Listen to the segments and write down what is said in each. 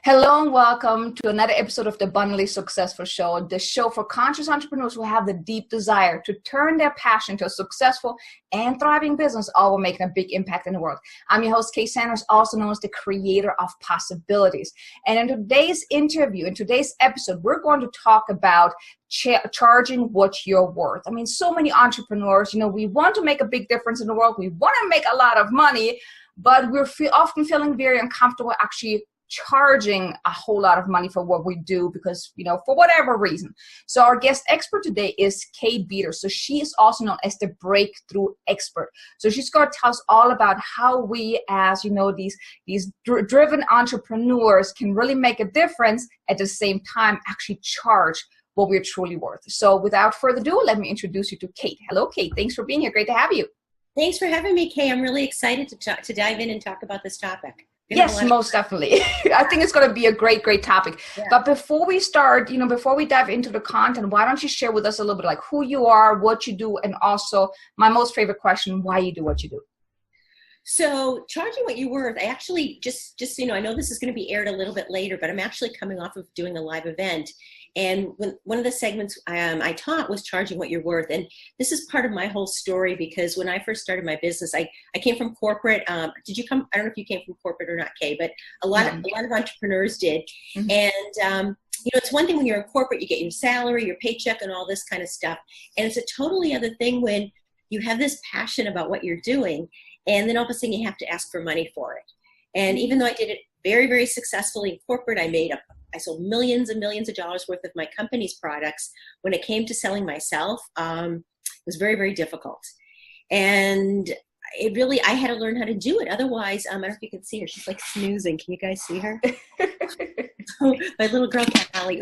Hello and welcome to another episode of the Abundantly Successful Show, the show for conscious entrepreneurs who have the deep desire to turn their passion to a successful and thriving business, all while making a big impact in the world. I'm your host, Kay Sanders, also known as the creator of possibilities. And in today's interview, in today's episode, we're going to talk about charging what you're worth. I mean, so many entrepreneurs, we want to make a big difference in the world. We want to make a lot of money, but we're often feeling very uncomfortable actually charging a whole lot of money for what we do because, for whatever reason. So our guest expert today is Kay Beater. So she is also known as the breakthrough expert. So she's going to tell us all about how we as, these driven entrepreneurs can really make a difference at the same time actually charge what we're truly worth. So without further ado, let me introduce you to Kate. Hello, Kate. Thanks for being here. Great to have you. Thanks for having me, Kay. I'm really excited to dive in and talk about this topic. Yes, most definitely. I think it's going to be a great, great topic. Yeah. But before we start, before we dive into the content, why don't you share with us a little bit like who you are, what you do, and also my most favorite question, why you do what you do. So charging what you're worth, I actually just I know this is going to be aired a little bit later, but I'm actually coming off of doing a live event. And one of the segments I taught was charging what you're worth. And this is part of my whole story because when I first started my business, I came from corporate. Did you come? I don't know if you came from corporate or not, Kay, but a lot of entrepreneurs did. Mm-hmm. And it's one thing when you're in corporate, you get your salary, your paycheck, and all this kind of stuff. And it's a totally other thing when you have this passion about what you're doing, and then all of a sudden you have to ask for money for it. And even though I did it very, very successfully in corporate, I sold millions and millions of dollars worth of my company's products. When it came to selling myself, it was very, very difficult. And I had to learn how to do it. Otherwise, I don't know if you can see her. She's like snoozing. Can you guys see her? So my little girl cat, Allie,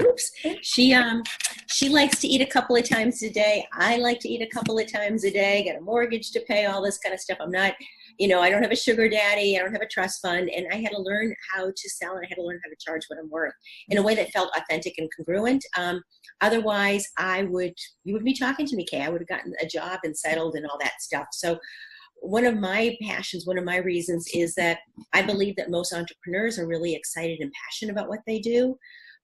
she likes to eat a couple of times a day. I like to eat a couple of times a day, got a mortgage to pay, all this kind of stuff. I'm not, I don't have a sugar daddy. I don't have a trust fund. And I had to learn how to sell and I had to learn how to charge what I'm worth in a way that felt authentic and congruent. Otherwise, you would be talking to me, Kay. I would have gotten a job and settled and all that stuff. So one of my passions, one of my reasons is that I believe that most entrepreneurs are really excited and passionate about what they do.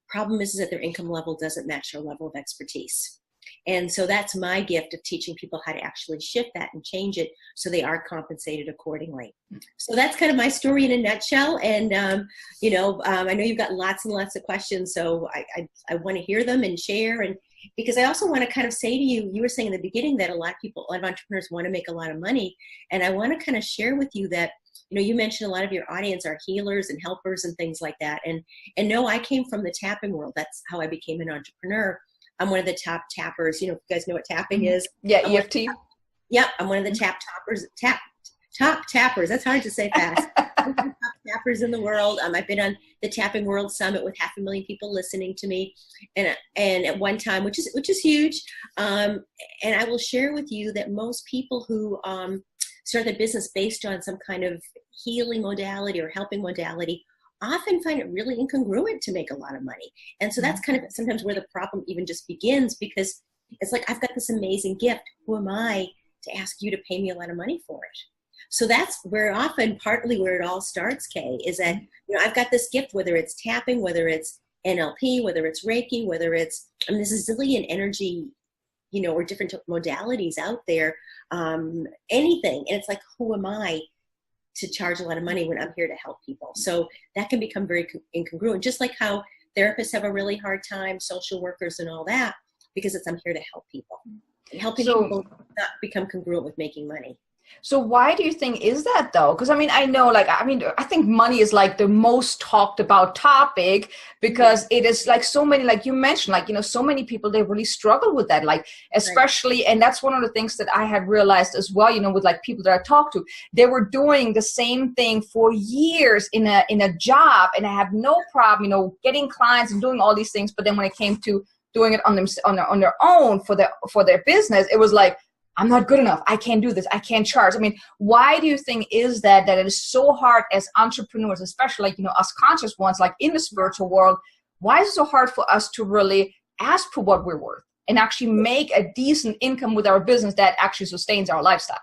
Problem is that their income level doesn't match their level of expertise. And so that's my gift of teaching people how to actually shift that and change it so they are compensated accordingly. So that's kind of my story in a nutshell. And, I know you've got lots and lots of questions, so I want to hear them and share. And because I also want to kind of say to you, you were saying in the beginning that a lot of entrepreneurs want to make a lot of money. And I want to kind of share with you that, you mentioned a lot of your audience are healers and helpers and things like that. And no, I came from the tapping world. That's how I became an entrepreneur. I'm one of the top tappers. You guys know what tapping is? Yeah, EFT. I'm one of the top tappers. That's hard to say fast. I'm one of the top tappers in the world. I've been on the Tapping World Summit with 500,000 people listening to me, and at one time, which is huge. And I will share with you that most people who start their business based on some kind of healing modality or helping modality often find it really incongruent to make a lot of money. And so that's kind of sometimes where the problem even just begins, because it's like, I've got this amazing gift. Who am I to ask you to pay me a lot of money for it? So that's where partly where it all starts, Kay, is that, I've got this gift, whether it's tapping, whether it's NLP, whether it's Reiki, whether it's, there's a zillion energy, or different modalities out there, anything. And it's like, who am I to charge a lot of money when I'm here to help people? So that can become very incongruent, just like how therapists have a really hard time, social workers and all that, because I'm here to help people. And helping people not become congruent with making money. So why do you think is that though? Because I think money is like the most talked about topic because it is like so many, like you mentioned, so many people, they really struggle with that, like especially, and that's one of the things that I had realized as well, with like people that I talked to, they were doing the same thing for years in a job and I have no problem, getting clients and doing all these things. But then when it came to doing it on their own for their business, it was like, I'm not good enough. I can't do this. I can't charge. Why do you think is that it is so hard as entrepreneurs, especially us conscious ones, like in the spiritual world, why is it so hard for us to really ask for what we're worth and actually make a decent income with our business that actually sustains our lifestyle?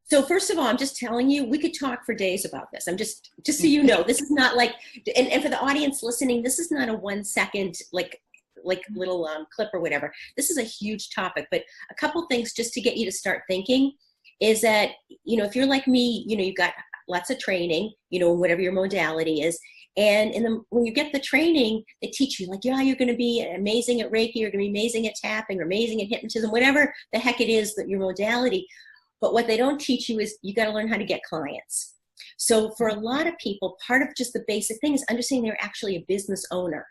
So first of all, I'm just telling you, we could talk for days about this. I'm just so you know, this is not like, and for the audience listening, this is not a 1 second, like little clip or whatever. This is a huge topic, but a couple things just to get you to start thinking is that, you know, if you're like me, you know, you've got lots of training, you know, whatever your modality is. And when you get the training, they teach you like, yeah, you're going to be amazing at Reiki, you're going to be amazing at tapping, or amazing at hypnotism, whatever the heck it is that your modality. But what they don't teach you is you got to learn how to get clients. So for a lot of people, part of just the basic thing is understanding they're actually a business owner,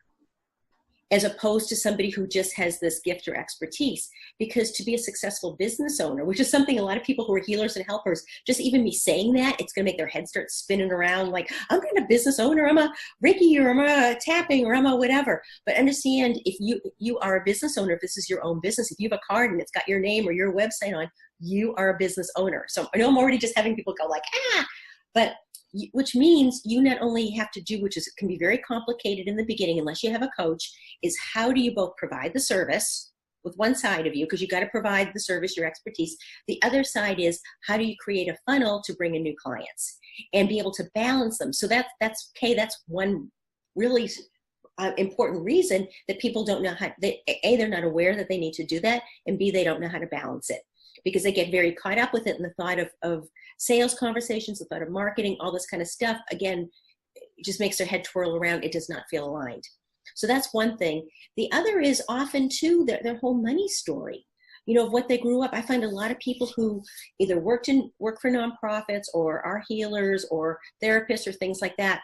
as opposed to somebody who just has this gift or expertise. Because to be a successful business owner, which is something a lot of people who are healers and helpers, just even me saying that, it's going to make their head start spinning around like, I'm not a business owner, I'm a Reiki, or I'm a tapping, or I'm a whatever. But understand, if you are a business owner, if this is your own business, if you have a card and it's got your name or your website on, you are a business owner. So I know I'm already just having people go like, but which means you not only have to do, which is can be very complicated in the beginning unless you have a coach, is how do you both provide the service with one side of you, because you got to provide the service, your expertise. The other side is how do you create a funnel to bring in new clients and be able to balance them. So that's okay. That's one really important reason that people don't know how. They're not aware that they need to do that, and B, they don't know how to balance it, because they get very caught up with it in the thought of sales conversations, the thought of marketing, all this kind of stuff. Again, it just makes their head twirl around. It does not feel aligned. So that's one thing. The other is often too their whole money story, you know, of what they grew up. I find a lot of people who either work for nonprofits or are healers or therapists or things like that.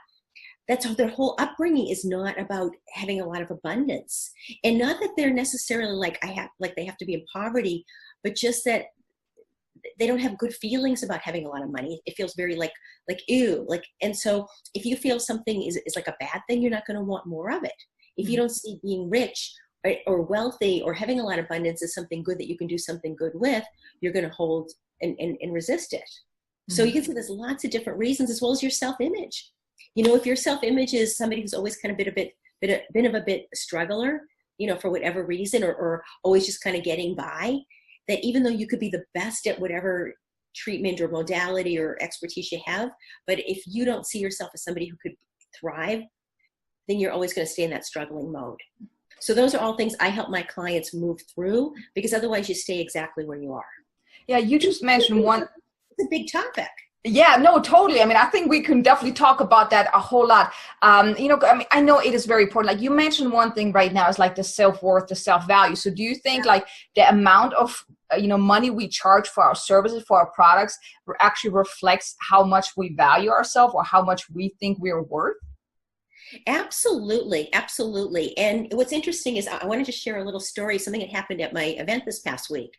That's how their whole upbringing is not about having a lot of abundance, and not that they're necessarily like they have to be in poverty, but just that they don't have good feelings about having a lot of money. It feels very like ew, and so if you feel something is like a bad thing, you're not going to want more of it. If you don't see being rich or wealthy or having a lot of abundance as something good that you can do something good with, you're going to hold and resist it. So you can see there's lots of different reasons, as well as your self-image. You know, if your self-image is somebody who's always kind of been a bit struggler, you know, for whatever reason, or always just kind of getting by, that even though you could be the best at whatever treatment or modality or expertise you have, but if you don't see yourself as somebody who could thrive, then you're always going to stay in that struggling mode. So those are all things I help my clients move through, because otherwise you stay exactly where you are. Yeah, you just mentioned one. It's a big topic. Yeah, no, totally. I mean, I think we can definitely talk about that a whole lot. You know, I mean, I know it is very important. Like you mentioned, one thing right now is like the self-worth, the self-value. So do you think like the amount of, money we charge for our services, for our products, actually reflects how much we value ourselves or how much we think we're worth? Absolutely. Absolutely. And what's interesting is I wanted to share a little story, something that happened at my event this past week.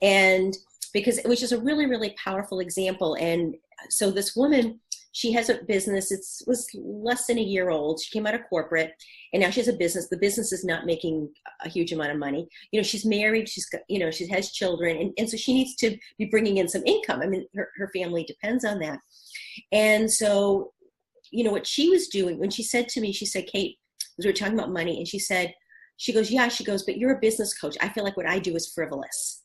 And because it was just a really, really powerful example. And so this woman, she has a business. It was less than a year old. She came out of corporate and now she has a business. The business is not making a huge amount of money. You know, she's married, she's got, you know, she has children. And so she needs to be bringing in some income. I mean, her family depends on that. And so, you know, what she was doing when she said to me, she said, Kate, we were talking about money. And she goes, but you're a business coach. I feel like what I do is frivolous.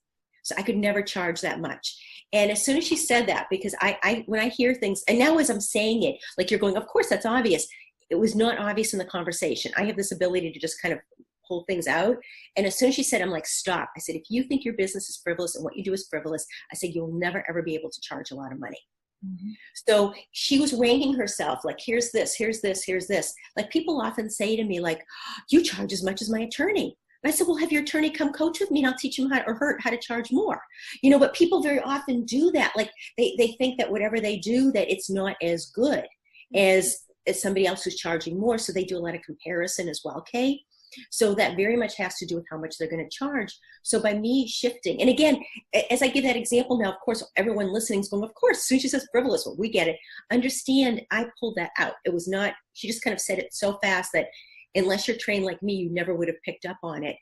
So I could never charge that much. And as soon as she said that, because I when I hear things, and now as I'm saying it, like you're going, of course, that's obvious. It was not obvious in the conversation. I have this ability to just kind of pull things out. And as soon as she said, I'm like, stop. I said, if you think your business is frivolous and what you do is frivolous, I said, you'll never, ever be able to charge a lot of money. Mm-hmm. So she was ranking herself like, here's this, here's this, here's this. Like people often say to me, like, you charge as much as my attorney. And I said, well, have your attorney come coach with me and I'll teach him how to charge more. You know, but people very often do that. Like they think that whatever they do, that it's not as good as somebody else who's charging more. So they do a lot of comparison as well, Kate. So that very much has to do with how much they're going to charge. So by me shifting, and again, as I give that example now, of course, everyone listening is going, of course, as soon as she says frivolous, well, we get it. Understand, I pulled that out. It was not, she just kind of said it so fast that unless you're trained like me, you never would have picked up on it.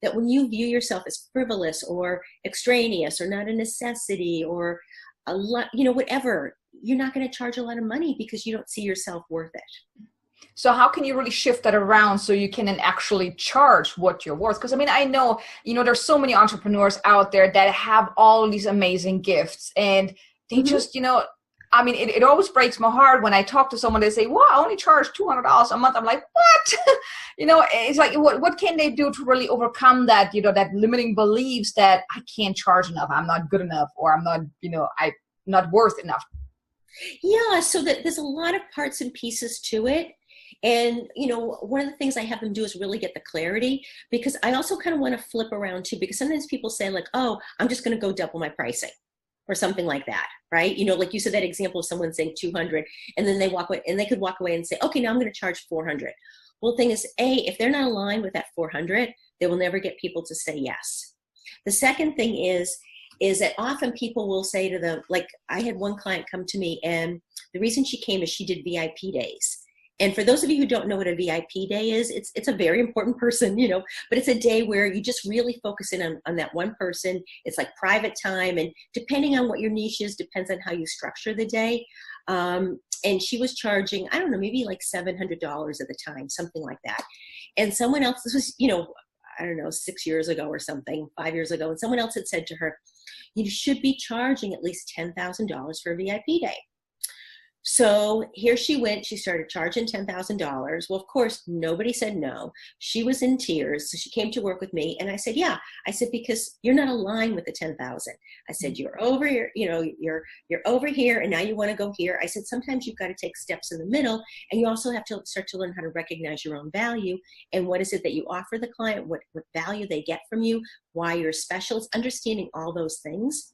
That when you view yourself as frivolous or extraneous or not a necessity or a lot, you know, whatever, you're not going to charge a lot of money because you don't see yourself worth it. So how can you really shift that around so you can then actually charge what you're worth? Because I mean, I know, you know, there's so many entrepreneurs out there that have all these amazing gifts and they just, I mean, it always breaks my heart when I talk to someone, they say, well, I only charge $200 a month. I'm like, what? It's like, what can they do to really overcome that, that limiting beliefs that I can't charge enough, I'm not good enough, or I'm not, I'm not worth enough? Yeah, so that there's a lot of parts and pieces to it. And, one of the things I have them do is really get the clarity, because I also kind of want to flip around too, because sometimes people say like, oh, I'm just going to go double my pricing or something like that, right? Like you said, that example of someone saying 200 and then they walk away, and they could walk away and say, okay, now I'm going to charge 400. Well, the thing is, if they're not aligned with that 400, they will never get people to say yes. The second thing is that often people will say to them, like I had one client come to me, and the reason she came is she did VIP days. And for those of you who don't know what a VIP day is, it's a very important person, but it's a day where you just really focus in on that one person. It's like private time. And depending on what your niche is, depends on how you structure the day. And she was charging, I don't know, maybe like $700 at the time, something like that. And someone else, this was, I don't know, 6 years ago or something, 5 years ago. And someone else had said to her, you should be charging at least $10,000 for a VIP day. So here she went, she started charging $10,000. Well, of course, nobody said no. She was in tears. So she came to work with me, and I said, yeah. I said, because you're not aligned with the 10,000. I said, you're over here, you're over here, and now you want to go here. I said, sometimes you've got to take steps in the middle, and you also have to start to learn how to recognize your own value. And what is it that you offer the client? What value they get from you? Why you're special? It's understanding all those things.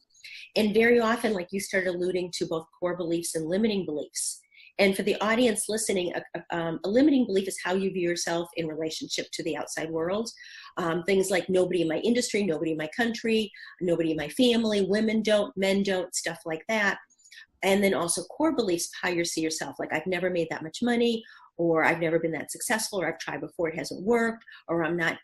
And very often, like you started alluding to, both core beliefs and limiting beliefs. And for the audience listening, a limiting belief is how you view yourself in relationship to the outside world. Things like nobody in my industry, nobody in my country, nobody in my family, women don't, men don't, stuff like that. And then also core beliefs, how you see yourself. Like, I've never made that much money, or I've never been that successful, or I've tried before, it hasn't worked, or I'm not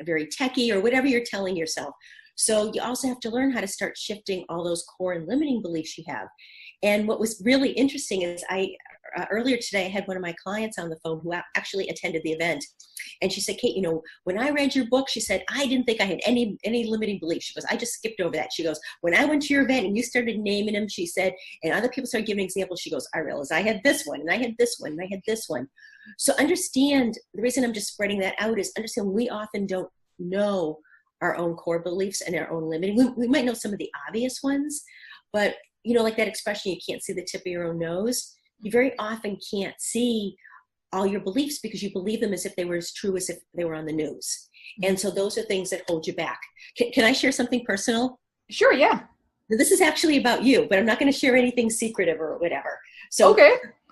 very techie, or whatever you're telling yourself. So you also have to learn how to start shifting all those core and limiting beliefs you have. And what was really interesting is earlier today, I had one of my clients on the phone who actually attended the event. And she said, Kate, when I read your book, she said, I didn't think I had any limiting beliefs. She goes, I just skipped over that. She goes, when I went to your event and you started naming them, she said, and other people started giving examples, she goes, I realized I had this one, and I had this one, and I had this one. So understand, the reason I'm just spreading that out is understand we often don't know our own core beliefs and our own limiting. We might know some of the obvious ones, but like that expression, you can't see the tip of your own nose. You very often can't see all your beliefs because you believe them as if they were as true as if they were on the news. And so those are things that hold you back. Can I share something personal? Sure, yeah. This is actually about you, but I'm not going to share anything secretive or whatever. So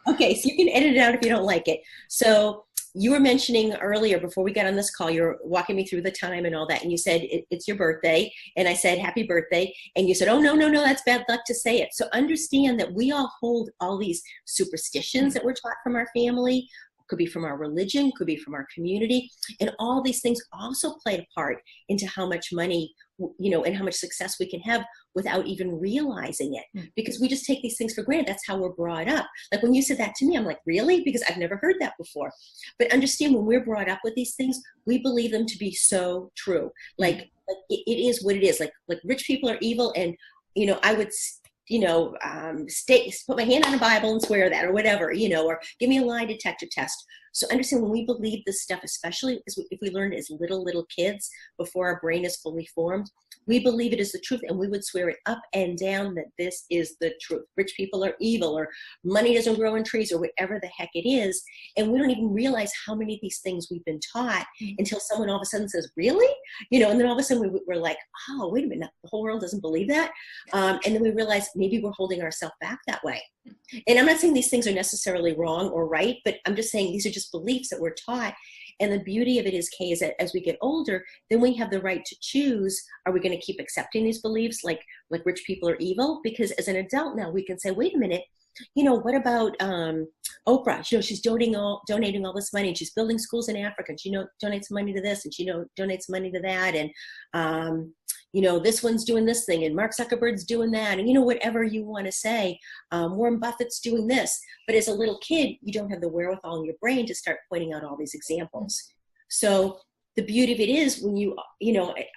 Okay, so you can edit it out if you don't like it. So you were mentioning earlier, before we got on this call, you were walking me through the time and all that, and you said, it's your birthday, and I said, happy birthday, and you said, oh, no, that's bad luck to say it. So understand that we all hold all these superstitions that we're taught from our family, could be from our religion, could be from our community, and all these things also play a part into how much money, and how much success we can have without even realizing it, because we just take these things for granted. That's how we're brought up. Like when you said that to me, I'm like, really? Because I've never heard that before. But understand, when we're brought up with these things, we believe them to be so true. Like it is what it is. Like rich people are evil, and I would put my hand on a Bible and swear that, or whatever, or give me a lie detector test. So understand, when we believe this stuff, especially if we learn as little kids before our brain is fully formed, we believe it is the truth, and we would swear it up and down that this is the truth. Rich people are evil, or money doesn't grow in trees, or whatever the heck it is. And we don't even realize how many of these things we've been taught until someone all of a sudden says, really? And then all of a sudden we're like, oh, wait a minute, the whole world doesn't believe that. And then we realize maybe we're holding ourselves back that way. And I'm not saying these things are necessarily wrong or right, but I'm just saying these are just beliefs that we're taught. And the beauty of it is, Kay, is that as we get older, then we have the right to choose, are we going to keep accepting these beliefs like rich people are evil? Because as an adult now, we can say, wait a minute, what about Oprah? She's donating all this money, and she's building schools in Africa, and she donates money to this, and she donates money to that, and this one's doing this thing, and Mark Zuckerberg's doing that, and whatever you want to say, Warren Buffett's doing this. But as a little kid, you don't have the wherewithal in your brain to start pointing out all these examples. So the beauty of it is, when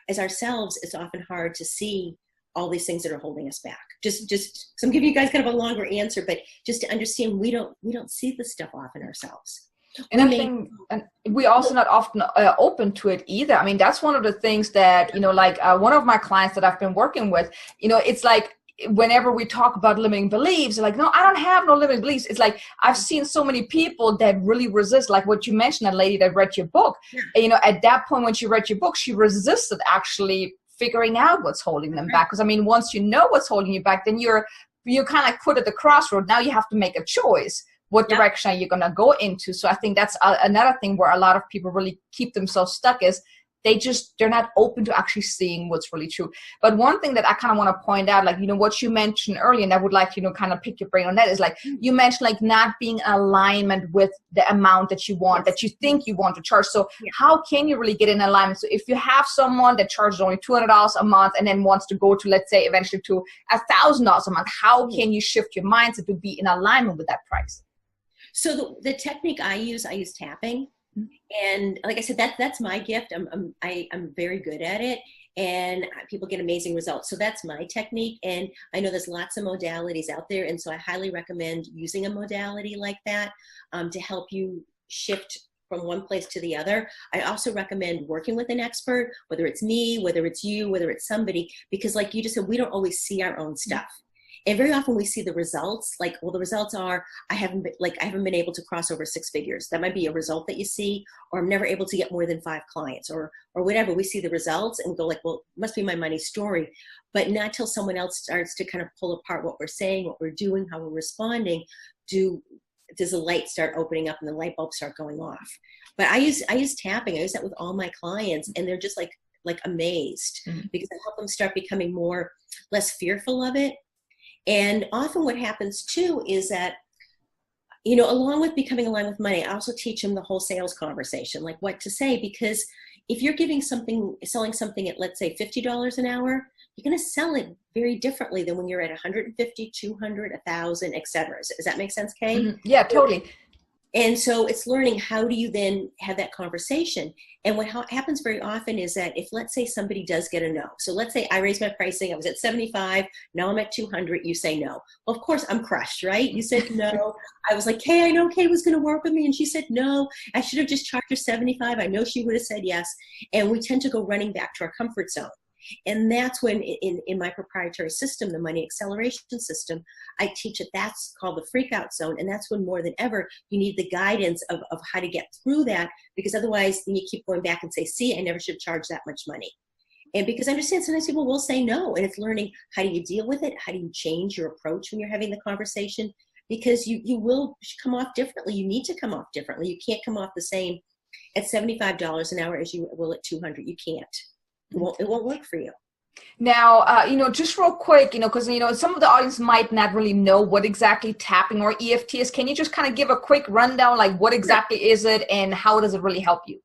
as ourselves, it's often hard to see all these things that are holding us back. Just, so I'm giving you guys kind of a longer answer, but just to understand, we don't see this stuff often ourselves. And I think we also not often open to it either. I mean, that's one of the things that, like one of my clients that I've been working with, it's like, whenever we talk about limiting beliefs, like, no, I don't have no limiting beliefs. It's like, I've seen so many people that really resist, like what you mentioned, that lady that read your book. Yeah. At that point, when she read your book, she resisted actually figuring out what's holding them back. Because I mean, once you know what's holding you back, then you're kind of like put at the crossroad. Now you have to make a choice. What direction are you going to go into? So I think that's another thing where a lot of people really keep themselves stuck is they're not open to actually seeing what's really true. But one thing that I kind of want to point out, like, what you mentioned earlier, and I would like, kind of pick your brain on that, is like, you mentioned like not being in alignment with the amount that you want, that you think you want to charge. So how can you really get in alignment? So if you have someone that charges only $200 a month and then wants to go to, let's say, eventually to $1,000 a month, how can you shift your mindset to be in alignment with that price? So the technique I use tapping. And like I said, that's my gift. I'm very good at it, and people get amazing results. So that's my technique. And I know there's lots of modalities out there, and so I highly recommend using a modality like that to help you shift from one place to the other. I also recommend working with an expert, whether it's me, whether it's you, whether it's somebody, because like you just said, we don't always see our own stuff. And very often we see the results, like, well, the results are, I haven't been able to cross over 6 figures. That might be a result that you see, or I'm never able to get more than 5 clients, or whatever. We see the results and go like, well, it must be my money story. But not till someone else starts to kind of pull apart what we're saying, what we're doing, how we're responding, does the light start opening up and the light bulbs start going off. But I use tapping. I use that with all my clients, and they're just like amazed, because I help them start becoming less fearful of it. And often what happens too is that, along with becoming aligned with money, I also teach them the whole sales conversation, like what to say, because if you're selling something at, let's say, $50 an hour, you're going to sell it very differently than when you're at 150, 200, 1,000, etc. Does that make sense, Kay? Mm-hmm. Yeah, totally. And so it's learning, how do you then have that conversation? And what happens very often is that if, let's say, somebody does get a no. So let's say I raised my pricing. I was at 75. Now I'm at 200. You say no. Well, of course, I'm crushed, right? You said no. I was like, Kay, I know Kay was going to work with me. And she said no. I should have just charged her 75. I know she would have said yes. And we tend to go running back to our comfort zone. And that's when in my proprietary system, the money acceleration system, I teach it. That's called the freak out zone. And that's when more than ever, you need the guidance of how to get through that, because otherwise then you keep going back and say, see, I never should have charged that much money. And because I understand sometimes people will say no, and it's learning, how do you deal with it? How do you change your approach when you're having the conversation? Because you will come off differently. You need to come off differently. You can't come off the same at $75 an hour as you will at 200. You can't. It won't work for you. Now, just real quick, because, some of the audience might not really know what exactly tapping or EFT is. Can you just kind of give a quick rundown, like what exactly is it and how does it really help you?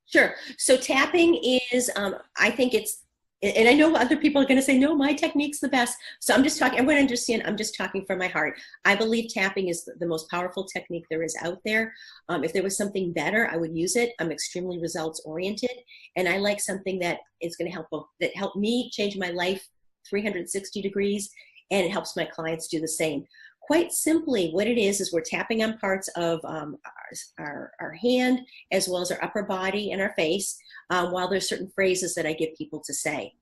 Sure. So tapping is, I think it's, and I know other people are going to say, no, my technique's the best. So I'm just talking, everyone understand, I'm just talking from my heart. I believe tapping is the most powerful technique there is out there. If there was something better, I would use it. I'm extremely results oriented. And I like something that is going to that helped me change my life 360 degrees. And it helps my clients do the same. Quite simply, what it is we're tapping on parts of our hand, as well as our upper body and our face, while there's certain phrases that I get people to say.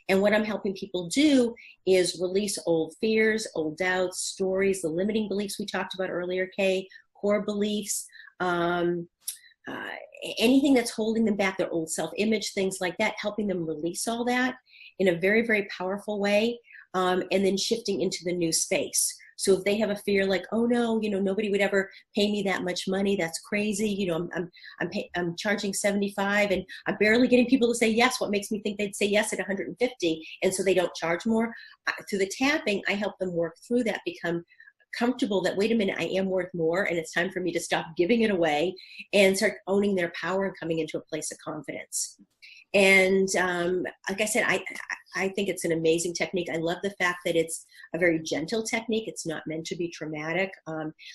And what I'm helping people do is release old fears, old doubts, stories, the limiting beliefs we talked about earlier, Kay, core beliefs, anything that's holding them back, their old self-image, things like that, helping them release all that in a very, very powerful way, and then shifting into the new space. So if they have a fear like, oh no, nobody would ever pay me that much money. That's crazy. I'm charging 75 and I'm barely getting people to say yes. What makes me think they'd say yes at 150? And so they don't charge more. Through the tapping, I help them work through that, become comfortable that, wait a minute, I am worth more. And it's time for me to stop giving it away and start owning their power and coming into a place of confidence. And like I said, I think it's an amazing technique. I love the fact that it's a very gentle technique. It's not meant to be traumatic.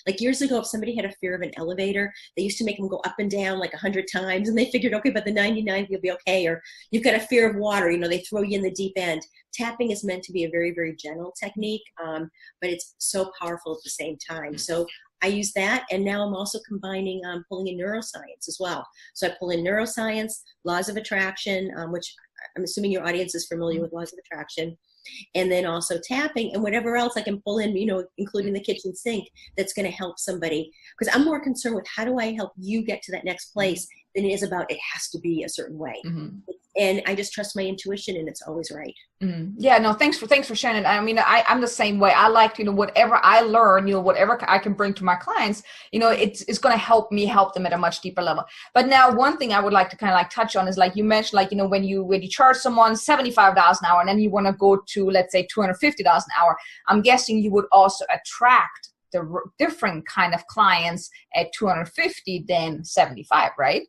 Like years ago, if somebody had a fear of an elevator, they used to make them go up and down like 100 times, and they figured, okay, by the 99th, you'll be okay. Or you've got a fear of water, they throw you in the deep end. Tapping is meant to be a very, very gentle technique, but it's so powerful at the same time. So I use that, and now I'm also combining pulling in neuroscience as well. So I pull in neuroscience, laws of attraction, which I'm assuming your audience is familiar with laws of attraction, and then also tapping and whatever else I can pull in, including the kitchen sink that's going to help somebody. Because I'm more concerned with how do I help you get to that next place than it is about it has to be a certain way. And I just trust my intuition, and it's always right. Yeah, no, thanks for sharing it. I mean, I'm the same way. I like, whatever I learn, whatever I can bring to my clients, it's going to help me help them at a much deeper level. But now one thing I would like to kind of like touch on is like you mentioned, like, when you charge someone $75 an hour and then you want to go to, let's say, $250 an hour, I'm guessing you would also attract the different kind of clients at 250 than 75, right?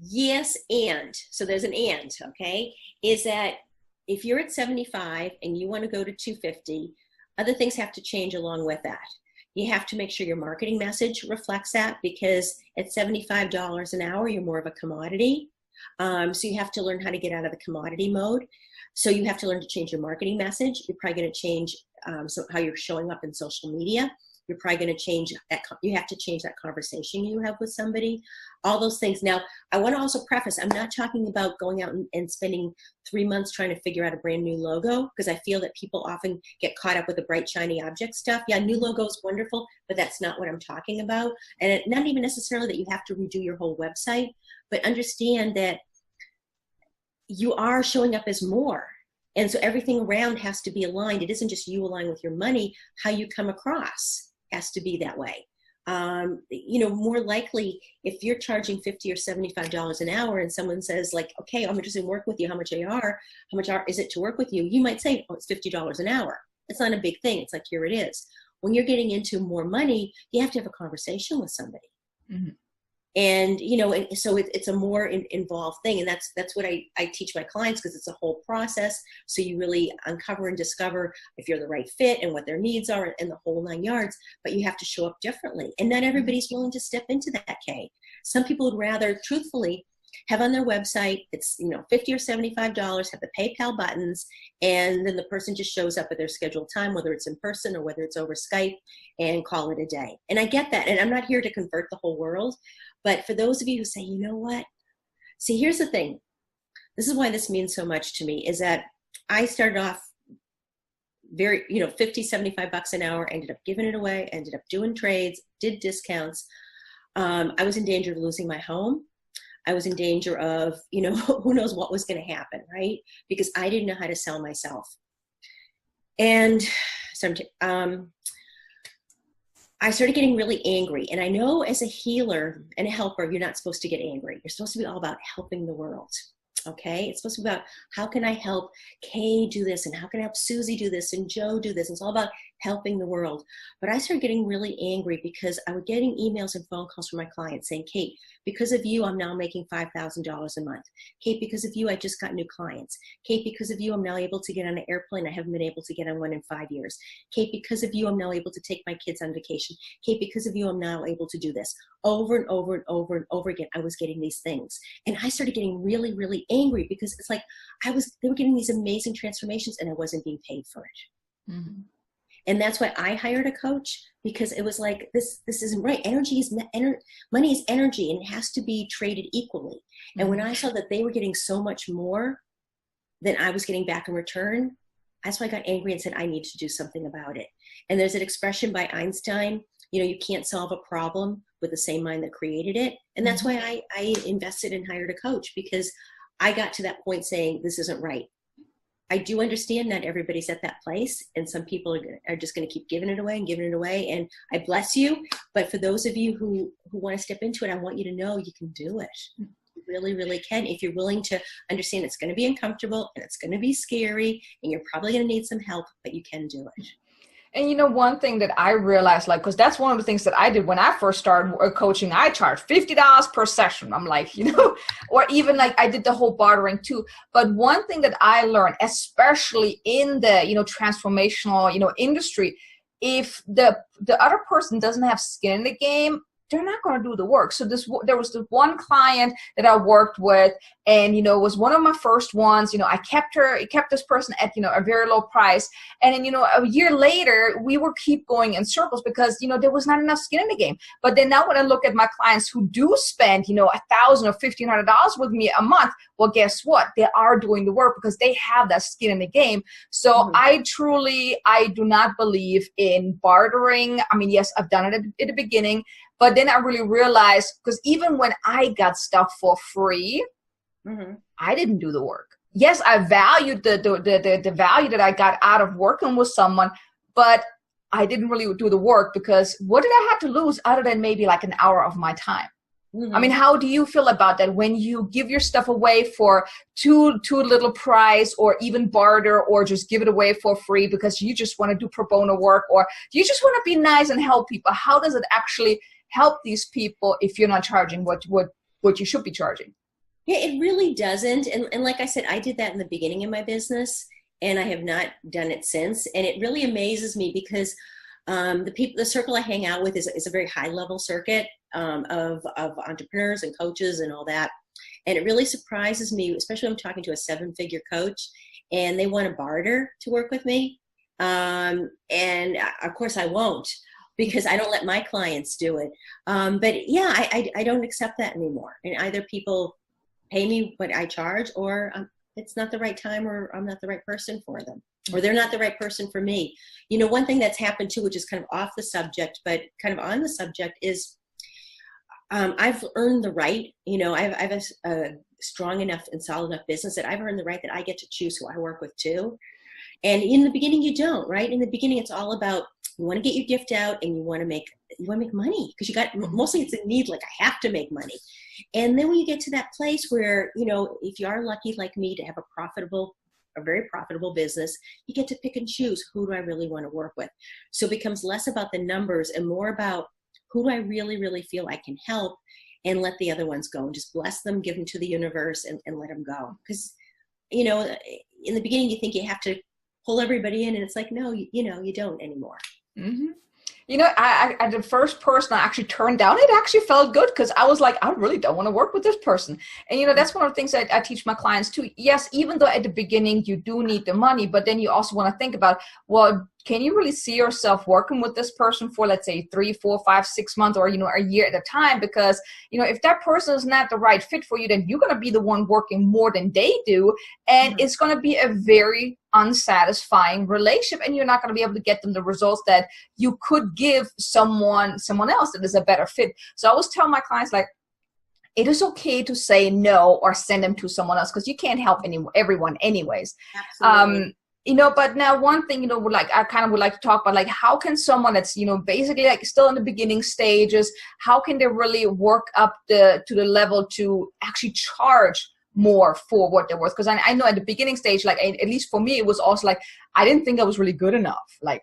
Yes, and so there's an and, okay, is that if you're at 75 and you want to go to 250, other things have to change along with that. You have to make sure your marketing message reflects that, because at $75 an hour, you're more of a commodity. So you have to learn how to get out of the commodity mode. So you have to learn to change your marketing message. You're probably going to change how you're showing up in social media. You're probably going to change that. You have to change that conversation you have with somebody, all those things. Now, I want to also preface, I'm not talking about going out and spending 3 months trying to figure out a brand new logo, because I feel that people often get caught up with the bright, shiny object stuff. Yeah, new logo is wonderful, but that's not what I'm talking about. And not even necessarily that you have to redo your whole website, but understand that you are showing up as more. And so everything around has to be aligned. It isn't just you align with your money, how you come across has to be that way. More likely if you're charging $50 or $75 an hour and someone says like, okay, I'm interested in working with you. How much is it to work with you? You might say, oh, it's $50 an hour. It's not a big thing. It's like, here it is. When you're getting into more money, you have to have a conversation with somebody. And, so it's a more involved thing. And that's what I teach my clients, because it's a whole process. So you really uncover and discover if you're the right fit and what their needs are and the whole 9 yards, but you have to show up differently. And not everybody's willing to step into that, Kay. Some people would rather truthfully have on their website, it's, $50 or $75, have the PayPal buttons, and then the person just shows up at their scheduled time, whether it's in person or whether it's over Skype, and call it a day. And I get that. And I'm not here to convert the whole world. But for those of you who say, you know what? See, here's the thing. This is why this means so much to me, is that I started off very, $50, $75 an hour, ended up giving it away, ended up doing trades, did discounts. I was in danger of losing my home. I was in danger of, who knows what was going to happen, right? Because I didn't know how to sell myself. And so I started getting really angry. And I know as a healer and a helper, you're not supposed to get angry. You're supposed to be all about helping the world. Okay? It's supposed to be about how can I help Kay do this, and how can I help Susie do this, and Joe do this. It's all about helping the world. But I started getting really angry because I was getting emails and phone calls from my clients saying, Kate, because of you, I'm now making $5,000 a month. Kate, because of you, I just got new clients. Kate, because of you, I'm now able to get on an airplane I haven't been able to get on one in 5 years. Kate, because of you, I'm now able to take my kids on vacation. Kate, because of you, I'm now able to do this. Over and over and over and over again, I was getting these things. And I started getting really, really angry because it's like they were getting these amazing transformations and I wasn't being paid for it. Mm-hmm. And that's why I hired a coach, because it was like, this isn't right. Money is energy, and it has to be traded equally. Mm-hmm. And when I saw that they were getting so much more than I was getting back in return, that's why I got angry and said, I need to do something about it. And there's an expression by Einstein, you can't solve a problem with the same mind that created it. And that's mm-hmm. why I invested and hired a coach, because I got to that point saying, this isn't right. I do understand not everybody's at that place, and some people are just going to keep giving it away and giving it away, and I bless you. But for those of you who want to step into it, I want you to know you can do it. You really, really can, if you're willing to understand it's going to be uncomfortable and it's going to be scary and you're probably going to need some help, but you can do it. And one thing that I realized, like, because that's one of the things that I did when I first started coaching, I charged $50 per session. I'm like, or even like I did the whole bartering too. But one thing that I learned, especially in the, transformational, industry, if the other person doesn't have skin in the game, they're not going to do the work. So there was this one client that I worked with, and it was one of my first ones. I kept this person at a very low price, and then a year later we were keep going in circles because there was not enough skin in the game. But then now when I look at my clients who do spend $1,000 or $1,500 with me a month, well, guess what? They are doing the work because they have that skin in the game. So I do not believe in bartering. I mean, yes, I've done it at the beginning. But then I really realized, because even when I got stuff for free, I didn't do the work. Yes, I valued the value that I got out of working with someone, but I didn't really do the work because what did I have to lose other than maybe like an hour of my time? I mean, how do you feel about that when you give your stuff away for too little price, or even barter, or just give it away for free because you just want to do pro bono work, or you just want to be nice and help people? How does it actually help these people if you're not charging what you should be charging? Yeah, it really doesn't. And like I said, I did that in the beginning of my business, and I have not done it since. And it really amazes me because the circle I hang out with is a very high level circuit of entrepreneurs and coaches and all that. And it really surprises me, especially when I'm talking to a 7-figure coach and they want to barter to work with me. And of course I won't, because I don't let my clients do it. But yeah, I don't accept that anymore. And either people pay me what I charge, or it's not the right time, or I'm not the right person for them, or they're not the right person for me. One thing that's happened too, which is kind of off the subject, but kind of on the subject, is I've earned the right, I have a strong enough and solid enough business that I've earned the right that I get to choose who I work with too. And in the beginning, you don't, right? In the beginning, it's all about, you want to get your gift out and you want to make money, because mostly it's a need, like I have to make money. And then when you get to that place where, if you are lucky like me to have a very profitable business, you get to pick and choose, who do I really want to work with? So it becomes less about the numbers and more about, who do I really, really feel I can help, and let the other ones go and just bless them, give them to the universe, and let them go. Because, in the beginning, you think you have to pull everybody in, and it's like, no, you don't anymore. Mm-hmm. I the first person I actually turned down, it actually felt good, because I was like, I really don't want to work with this person. And, that's one of the things I teach my clients too. Yes, even though at the beginning you do need the money, but then you also want to think about, well, can you really see yourself working with this person for, let's say, 3, 4, 5, 6 months, or, a year at a time? Because, if that person is not the right fit for you, then you're going to be the one working more than they do. And it's going to be a very unsatisfying relationship, and you're not going to be able to get them the results that you could give someone else that is a better fit. So I always tell my clients, like, it is okay to say no or send them to someone else, because you can't help everyone anyways. Absolutely. But now one thing, I kind of would like to talk about, like, how can someone that's, basically like still in the beginning stages, how can they really work up to the level to actually charge more for what they're worth? Because I know at the beginning stage, like, at least for me, it was also like, I didn't think I was really good enough. Like,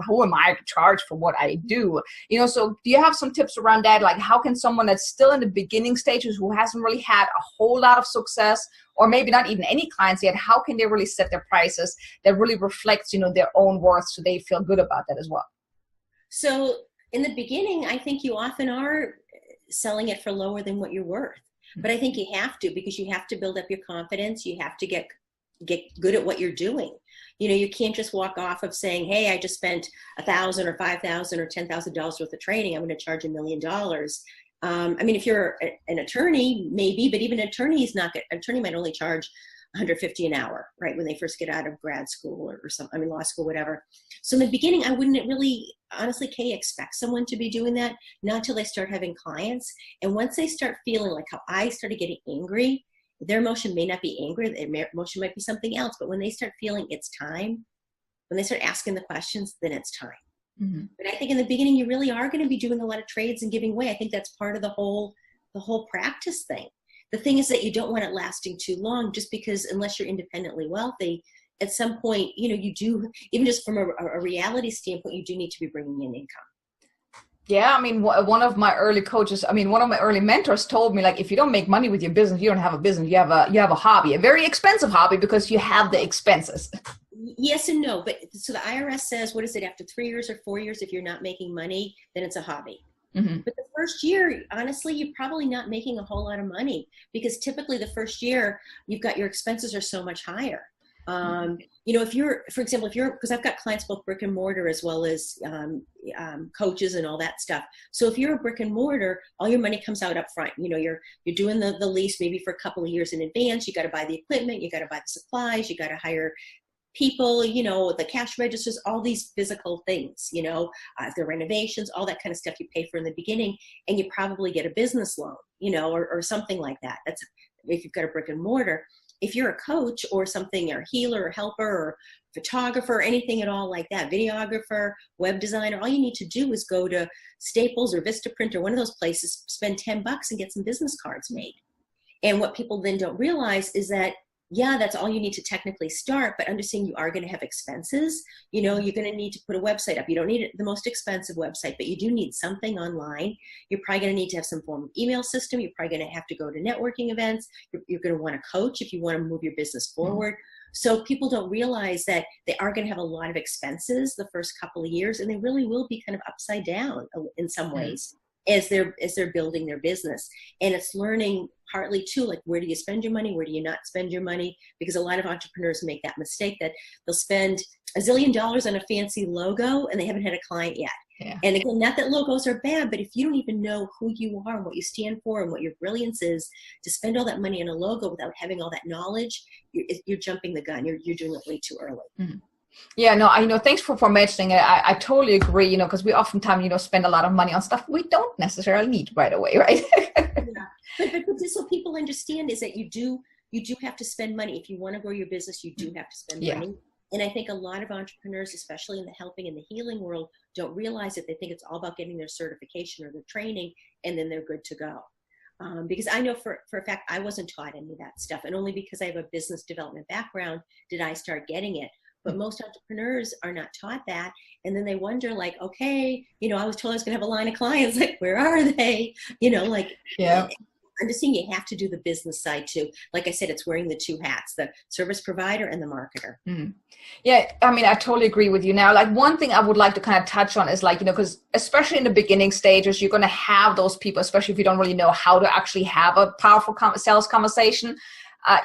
who am I to charge for what I do? So do you have some tips around that? Like, how can someone that's still in the beginning stages, who hasn't really had a whole lot of success, or maybe not even any clients yet, how can they really set their prices that really reflects, their own worth, so they feel good about that as well? So in the beginning, I think you often are selling it for lower than what you're worth. But I think you have to, because you have to build up your confidence. You have to get good at what you're doing. You can't just walk off of saying, hey, I just spent $1,000 or $5,000 or $10,000 worth of training, I'm going to charge $1 million. I mean, if you're an attorney, maybe, but even an attorney might only charge $150 an hour, right, when they first get out of grad school or law school, whatever. So in the beginning, I wouldn't really, honestly, Kay, expect someone to be doing that, not until they start having clients. And once they start feeling like how I started getting angry, their emotion may not be anger, their emotion might be something else. But when they start feeling it's time, when they start asking the questions, then it's time. Mm-hmm. But I think in the beginning, you really are going to be doing a lot of trades and giving away. I think that's part of the whole practice thing. The thing is that you don't want it lasting too long, just because unless you're independently wealthy, at some point, you know, you do, even just from a reality standpoint, you do need to be bringing in income. Yeah, I mean, one of my early coaches, one of my early mentors told me, like, if you don't make money with your business, you don't have a business. You have a hobby, a very expensive hobby, because you have the expenses. Yes and no. But so the IRS says, what is it, after 3 years or 4 years, if you're not making money, then it's a hobby. Mm-hmm. But the first year, honestly, you're probably not making a whole lot of money, because typically the first year you've got, your expenses are so much higher. You know, if you're, for example, because I've got clients both brick and mortar as well as coaches and all that stuff. So if you're a brick and mortar, all your money comes out up front. You know, you're doing the lease maybe for a couple of years in advance. You got to buy the equipment, you got to buy the supplies, you got to hire people, you know, the cash registers, all these physical things, you know, the renovations, all that kind of stuff you pay for in the beginning, and you probably get a business loan, you know, or something like that. That's if you've got a brick and mortar. If you're a coach or something, or a healer or helper or photographer, anything at all like that, videographer, web designer, all you need to do is go to Staples or Vistaprint or one of those places, spend $10 and get some business cards made. And what people then don't realize is that, yeah, that's all you need to technically start, but understanding you are going to have expenses. You know, you're going to need to put a website up. You don't need the most expensive website, but you do need something online. You're probably going to need to have some form of email system. You're probably going to have to go to networking events. You're going to want a coach if you want to move your business forward. So people don't realize that they are going to have a lot of expenses the first couple of years, and they really will be kind of upside down in some ways as they're building their business. And it's learning partly too, like, where do you spend your money? Where do you not spend your money? Because a lot of entrepreneurs make that mistake that they'll spend $1 zillion on a fancy logo and they haven't had a client yet. Yeah. And again, not that logos are bad, but if you don't even know who you are and what you stand for and what your brilliance is, to spend all that money on a logo without having all that knowledge, you're jumping the gun. You're doing it way too early. Mm-hmm. Yeah, no, thanks for mentioning it. I totally agree, you know, because we oftentimes, spend a lot of money on stuff we don't necessarily need right away, right? Yeah. But just so people understand is that you do have to spend money. If you want to grow your business, you do have to spend money. And I think a lot of entrepreneurs, especially in the helping and the healing world, don't realize it. They think it's all about getting their certification or their training, and then they're good to go. Because I know for a fact, I wasn't taught any of that stuff. And only because I have a business development background did I start getting it. But most entrepreneurs are not taught that. And then they wonder, like, okay, I was told I was going to have a line of clients. Like, where are they? Yeah. Understanding you have to do the business side too. Like I said, it's wearing the two hats, the service provider and the marketer. Mm-hmm. Yeah, I totally agree with you. Now, like, one thing I would like to kind of touch on is, like, because especially in the beginning stages, you're going to have those people, especially if you don't really know how to actually have a powerful sales conversation.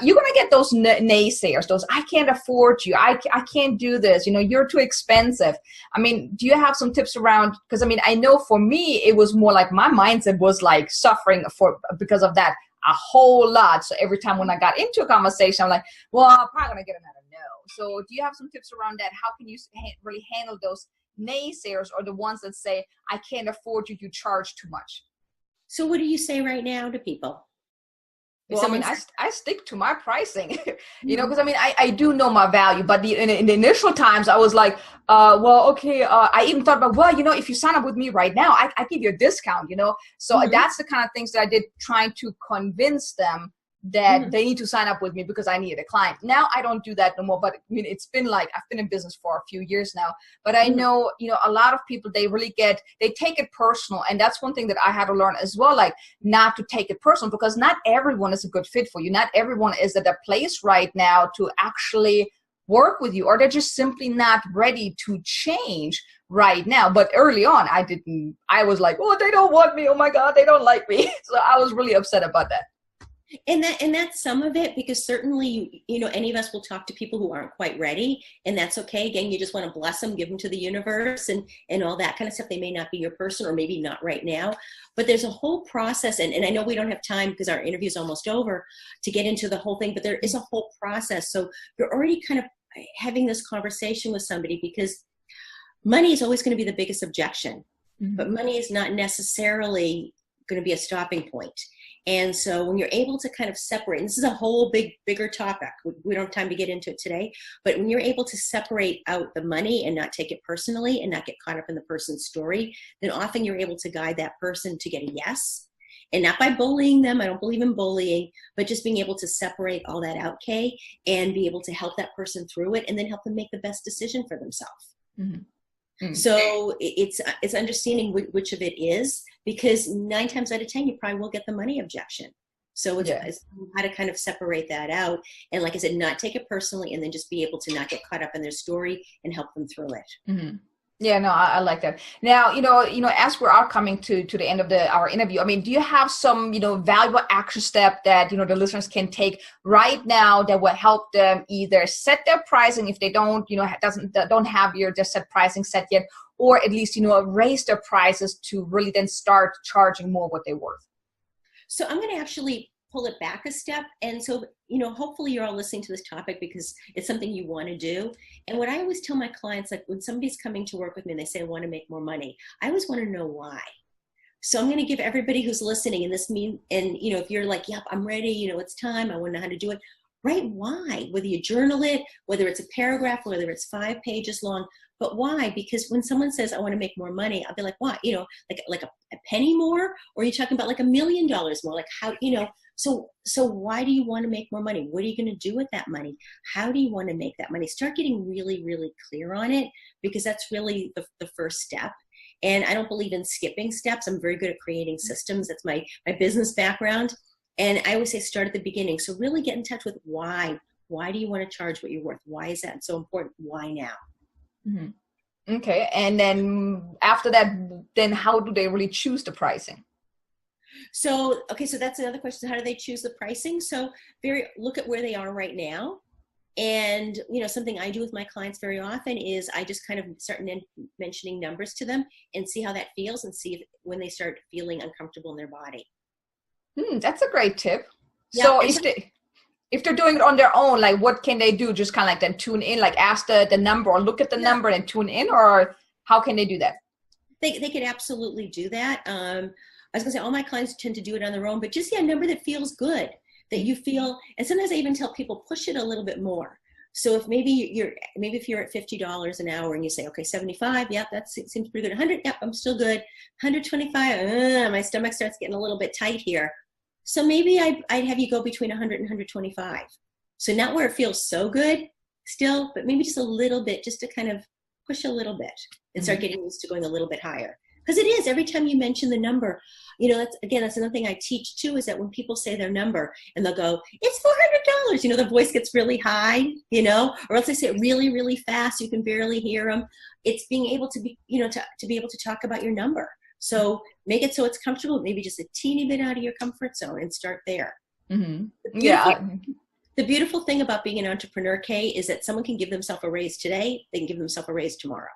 You're going to get those naysayers, those, I can't afford you, I can't do this, you're too expensive. Do you have some tips around, because I know for me, it was more like my mindset was like suffering because of that a whole lot. So every time when I got into a conversation, I'm like, well, I'm probably going to get another no. So do you have some tips around that? How can you really handle those naysayers, or the ones that say, I can't afford you, you charge too much? So what do you say right now to people? Well, I stick to my pricing, because I do know my value, but in the initial times I was like, okay. I even thought about, if you sign up with me right now, I give you a discount, So that's the kind of things that I did, trying to convince them that they need to sign up with me because I needed a client. Now I don't do that no more, but it's been like, I've been in business for a few years now, but I know, a lot of people, they take it personal. And that's one thing that I had to learn as well, like, not to take it personal, because not everyone is a good fit for you. Not everyone is at a place right now to actually work with you, or they're just simply not ready to change right now. But early on, I was like, oh, they don't want me. Oh my God, they don't like me. So I was really upset about that. And that's some of it, because certainly, any of us will talk to people who aren't quite ready, and that's okay. Again, you just want to bless them, give them to the universe and all that kind of stuff. They may not be your person, or maybe not right now, but there's a whole process. And I know we don't have time because our interview is almost over to get into the whole thing, but there is a whole process. So you're already kind of having this conversation with somebody, because money is always going to be the biggest objection, but money is not necessarily going to be a stopping point. And so when you're able to kind of separate, and this is a whole bigger topic, we don't have time to get into it today, but when you're able to separate out the money and not take it personally and not get caught up in the person's story, then often you're able to guide that person to get a yes. And not by bullying them. I don't believe in bullying, but just being able to separate all that out, Kay, and be able to help that person through it and then help them make the best decision for themselves. Mm-hmm. Mm-hmm. So it's understanding which of it is, because 9 times out of 10, you probably will get the money objection. So it's how to kind of separate that out. And like I said, not take it personally, and then just be able to not get caught up in their story and help them through it. Mm-hmm. Yeah, no, I like that. Now, as we are coming to the end of our interview, I mean, do you have some, valuable action step that, the listeners can take right now that will help them either set their pricing if they don't have their set pricing set yet, or at least, raise their prices to really then start charging more what they're worth? So I'm going to actually pull it back a step. And so, hopefully you're all listening to this topic because it's something you want to do. And what I always tell my clients, like when somebody's coming to work with me and they say, I want to make more money, I always want to know why. So I'm going to give everybody who's listening, and if you're like, yep, I'm ready, it's time, I want to know how to do it, write why, whether you journal it, whether it's a paragraph, whether it's 5 pages long, but why? Because when someone says, I want to make more money, I'll be like, why? Like a penny more? Or are you talking about like $1 million more? Like how, so why do you want to make more money? What are you going to do with that money? How do you want to make that money? Start getting really, really clear on it, because that's really the first step. And I don't believe in skipping steps. I'm very good at creating systems. That's my business background. And I always say start at the beginning. So really get in touch with why. Why do you want to charge what you're worth? Why is that so important? Why now? Mm-hmm. Okay. And then after that, then how do they really choose the pricing? So that's another question. How do they choose the pricing? So look at where they are right now. And, something I do with my clients very often is I just kind of start mentioning numbers to them and see how that feels, and see when they start feeling uncomfortable in their body. That's a great tip. Yeah, so if they're doing it on their own, like what can they do? Just kind of like then tune in, like ask the number or look at the number and tune in, or how can they do that? They could absolutely do that. I was gonna say all my clients tend to do it on their own, but just a number that feels good, that you feel, and sometimes I even tell people push it a little bit more. So if maybe if you're at $50 an hour and you say, okay, 75, yep, that seems pretty good. 100, yep, I'm still good. 125, my stomach starts getting a little bit tight here. So maybe I'd have you go between 100 and 125. So not where it feels so good still, but maybe just a little bit, just to kind of push a little bit and start getting used to going a little bit higher. Because it is, every time you mention the number, that's another thing I teach too, is that when people say their number and they'll go, it's $400, the voice gets really high, or else they say it really, really fast, you can barely hear them. It's being able to be, to be able to talk about your number. So make it so it's comfortable, maybe just a teeny bit out of your comfort zone, and start there. Mm-hmm. The beautiful thing about being an entrepreneur, Kay, is that someone can give themselves a raise today, they can give themselves a raise tomorrow.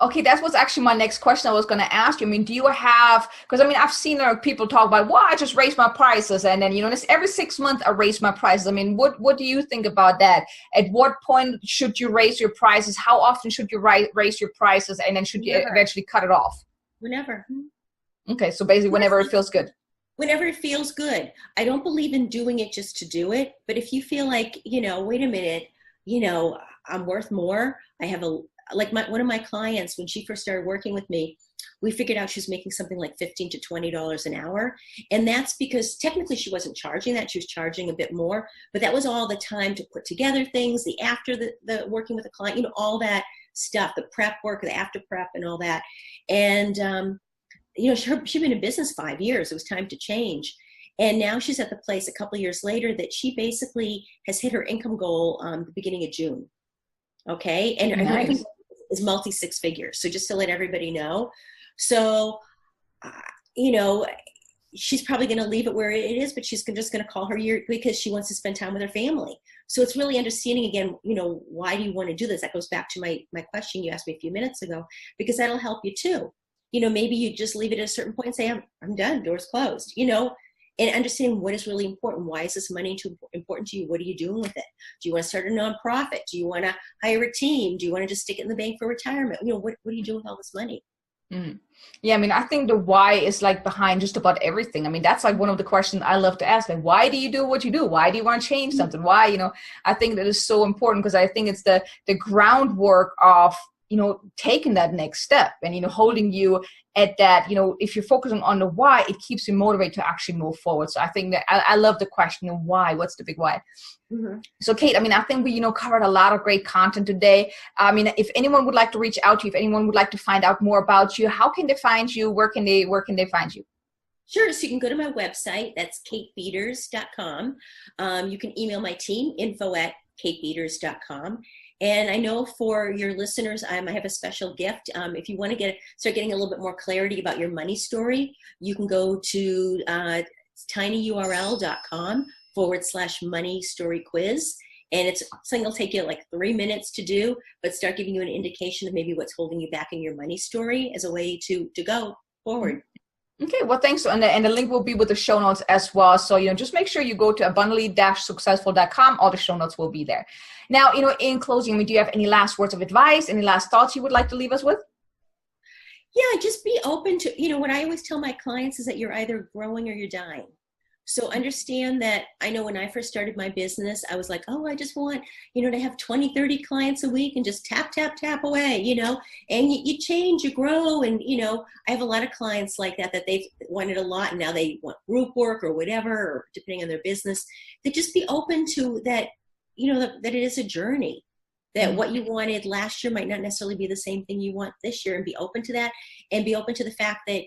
Okay, that was actually my next question I was going to ask you. I mean, do you have, because I've seen people talk about, well, I just raised my prices, and then, every 6 months I raise my prices. I mean, what do you think about that? At what point should you raise your prices? How often should you raise your prices? And then should you eventually cut it off? Whenever. Okay, so basically whenever it feels good. Whenever it feels good. I don't believe in doing it just to do it, but if you feel like, wait a minute, I'm worth more. I have one of my clients, when she first started working with me, we figured out she was making something like $15 to $20 an hour. And that's because technically she wasn't charging that. She was charging a bit more, but that was all the time to put together things, the after the working with the client, all that stuff, the prep work, the after prep and all that. And, she'd been in business 5 years. It was time to change. And now she's at the place a couple of years later that she basically has hit her income goal the beginning of June. Okay. And her income goal is multi 6 figures. So just to let everybody know. So, she's probably going to leave it where it is, but she's just going to call her year because she wants to spend time with her family. So it's really understanding again, why do you want to do this? That goes back to my question you asked me a few minutes ago, because that'll help you too. Maybe you just leave it at a certain point and say, I'm done, door's closed, and understanding what is really important. Why is this money too important to you? What are you doing with it? Do you want to start a nonprofit? Do you want to hire a team? Do you want to just stick it in the bank for retirement? What are you doing with all this money? Mm-hmm. Yeah, I think the why is like behind just about everything. That's like one of the questions I love to ask. Like, why do you do what you do? Why do you want to change something? Why, I think that is so important, because I think it's the groundwork of taking that next step and, holding you at that, if you're focusing on the why, it keeps you motivated to actually move forward. So I think that I love the question, why? What's the big why? Mm-hmm. So Kate, I think we, covered a lot of great content today. If anyone would like to reach out to you, if anyone would like to find out more about you, how can they find you? Where can they find you? Sure. So you can go to my website. That's katefeeders.com. You can email my team, info@katefeeders.com. And I know for your listeners, I have a special gift. If you want to start getting a little bit more clarity about your money story, you can go to tinyurl.com/money story quiz. And it's something that'll take you like 3 minutes to do, but start giving you an indication of maybe what's holding you back in your money story as a way to go forward. Okay, well, thanks. And the link will be with the show notes as well. So, just make sure you go to abundantly-successful.com. All the show notes will be there. Now, in closing, do you have any last words of advice, any last thoughts you would like to leave us with? Yeah, just be open to, what I always tell my clients is that you're either growing or you're dying. So understand that. I know when I first started my business, I was like, oh, I just want, to have 20, 30 clients a week and just tap, tap, tap away, and you change, you grow. And, I have a lot of clients like that they've wanted a lot and now they want group work or whatever, or depending on their business. That just be open to that, that it is a journey, that what you wanted last year might not necessarily be the same thing you want this year, and be open to that, and be open to the fact that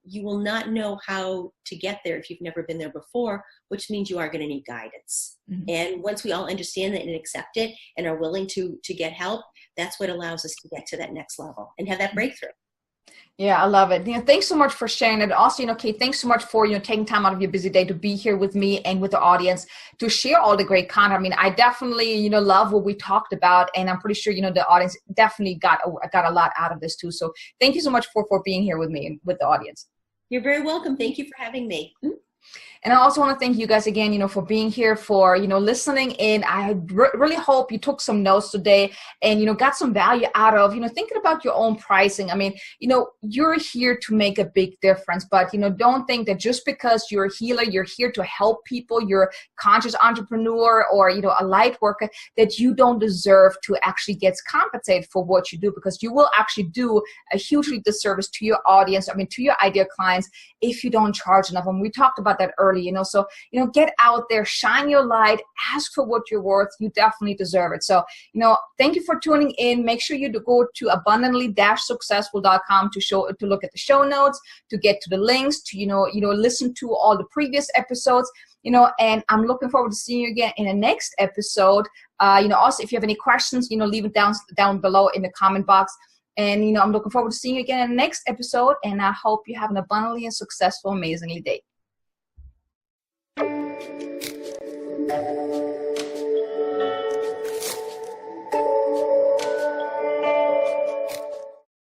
you will not know how to get there if you've never been there before, which means you are going to need guidance. Mm-hmm. And once we all understand that and accept it and are willing to get help, that's what allows us to get to that next level and have that breakthrough. Yeah, I love it. Thanks so much for sharing it. Also, Kate, thanks so much for, taking time out of your busy day to be here with me and with the audience to share all the great content. I definitely, love what we talked about, and I'm pretty sure, the audience definitely got a lot out of this too. So thank you so much for being here with me and with the audience. You're very welcome. Thank you for having me. And I also want to thank you guys again, for being here, for, listening in. I really hope you took some notes today and, got some value out of, thinking about your own pricing. You're here to make a big difference, but, don't think that just because you're a healer, you're here to help people, you're a conscious entrepreneur or, a light worker, that you don't deserve to actually get compensated for what you do, because you will actually do a hugely disservice to your audience, to your ideal clients, if you don't charge enough. And we talked about that earlier. So, get out there, shine your light, ask for what you're worth. You definitely deserve it. So, thank you for tuning in. Make sure you go to abundantly-successful.com to look at the show notes, to get to the links, to, listen to all the previous episodes, and I'm looking forward to seeing you again in the next episode. Also, if you have any questions, leave it down below in the comment box. And, I'm looking forward to seeing you again in the next episode. And I hope you have an abundantly and successful, amazingly day.